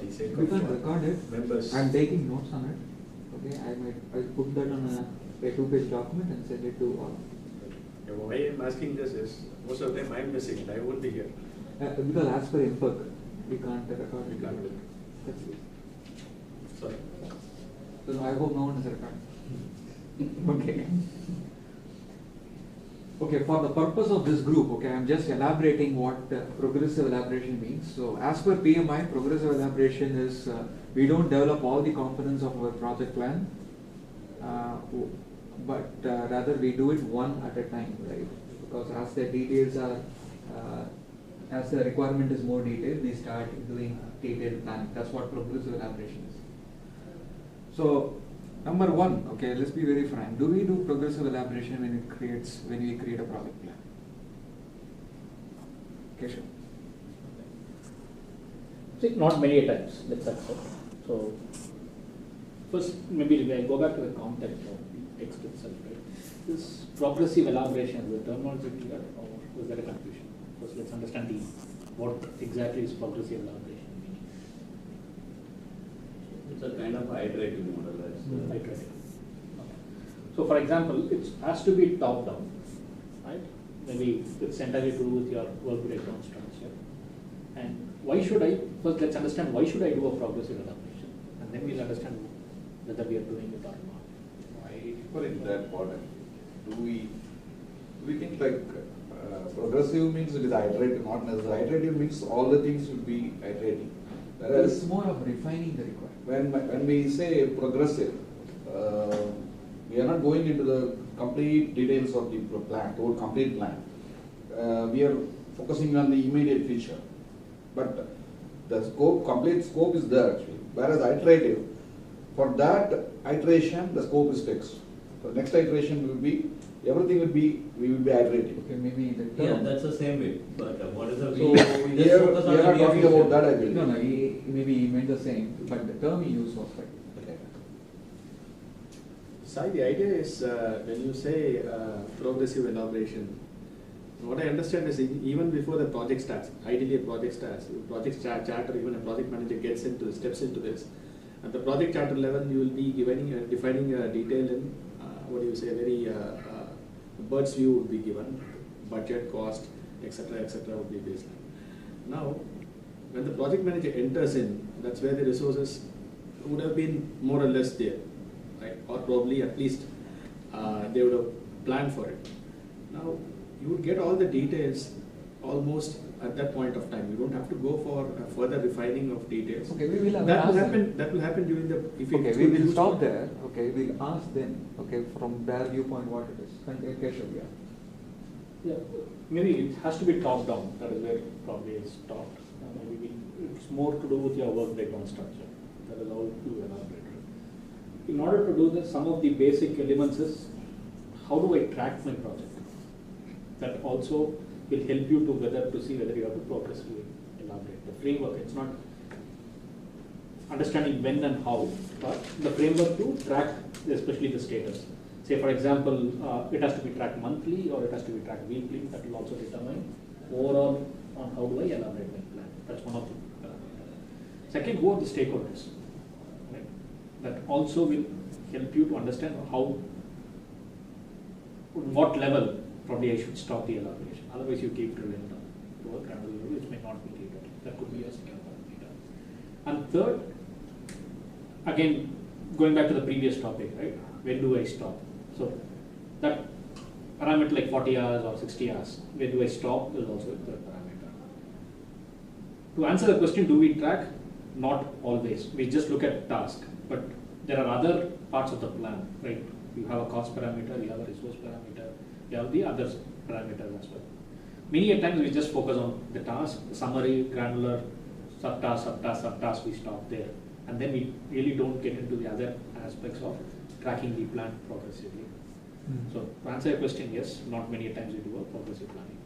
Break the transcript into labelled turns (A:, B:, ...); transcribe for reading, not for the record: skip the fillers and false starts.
A: the sake
B: We
A: of
B: can record it.
A: members.
B: I'm taking notes on it. Okay, I'll put that on a 2-page document and send it to all.
A: Yeah, why I'm asking this is, most of the time I'm missing and I won't be here.
B: Because as per IMPAC, we can't record
A: We
B: it.
A: can't do it.
B: That's it.
A: Sorry.
B: So I hope no one is recording. Okay. Okay, for the purpose of this group, okay, I'm just elaborating what progressive elaboration means. So as per PMI, progressive elaboration is we don't develop all the components of our project plan, but rather we do it one at a time, right? Because as the details are, as the requirement is more detailed, we start doing detailed planning. That's what progressive elaboration is. So number one, okay, let's be very frank. Do we do progressive elaboration when we create a project plan? Okay, sure.
C: See, not many times, let's accept. So, first, maybe I go back to the context of the text itself, right? This progressive elaboration, is the terminology clear, or was there a confusion? First, let's understand what exactly is progressive elaboration meaning.
D: It's a kind of iterative model.
C: Iterative. Okay. So, for example, it has to be top-down, right? Maybe it's entirely to do with your work breakdown structure. And why should I, first let's understand why should I do a progressive elaboration? And then we'll understand whether we are doing it or not.
E: Why for in that important? Do we think like progressive means it is iterative, not necessarily. Iterative means all the things will be iterating.
B: It's more of refining the requirement.
E: When we say progressive, we are not going into the complete details of the plan, the whole complete plan. We are focusing on the immediate future. But the complete scope is there actually. Whereas iterative, for that iteration, the scope is fixed. So next iteration will be, everything will be, we will be iterating.
B: Okay, maybe the term.
D: Yeah, that's the same way. But what is the
E: So
D: we just
E: here,
D: focus on
E: we are
D: the
E: not talking
D: near
E: about
D: future.
E: that, I believe.
B: No, maybe he meant the same, but the term he used was right.
E: Okay.
A: Sai, the idea is when you say progressive elaboration, what I understand is even before the project starts, ideally a project starts, charter, even a project manager steps into this. At the project charter level, you will be defining a detail in, very bird's view would be given, budget, cost, etc., would be baseline. Now, when the project manager enters in, that's where the resources would have been more or less there, right? Or probably at least they would have planned for it. Now, you would get all the details almost at that point of time. You don't have to go for a further refining of details.
B: Okay, we will
A: That will
B: ask
A: happen.
B: them.
A: That will happen during the. If
B: Okay,
A: it's
B: we
A: going to
B: will
A: use
B: stop
A: for-
B: there. Okay, we'll ask them. Okay, from their viewpoint, what it is. Keshav, yeah.
C: Yeah, maybe it has to be top-down. That is where it probably is stopped. Maybe it's more to do with your work breakdown structure. That is all to elaborate. In order to do this, some of the basic elements is how do I track my project? That also will help you to see whether you have to progressively elaborate. The framework, it's not understanding when and how, but the framework to track especially the status. Say for example, it has to be tracked monthly or it has to be tracked weekly. That will also determine overall on how do I elaborate my plan. That's one of the parameters. Second, who are the stakeholders? Right? That also will help you to understand how, what level probably I should stop the elaboration. Otherwise, you keep drilling down to a granular level, which may not be needed. That could be a second parameter. And third, again, going back to the previous topic, right? When do I stop? So that parameter like 40 hours or 60 hours, when do I stop is also a third parameter. To answer the question, do we track? Not always. We just look at task, but there are other parts of the plan, right? You have a cost parameter, you have a resource parameter, you have the other parameters as well. Many a times we just focus on the task, summary, granular, subtask, we stop there. And then we really don't get into the other aspects of tracking the plan progressively. So to answer your question, yes, not many times we do a progressive planning.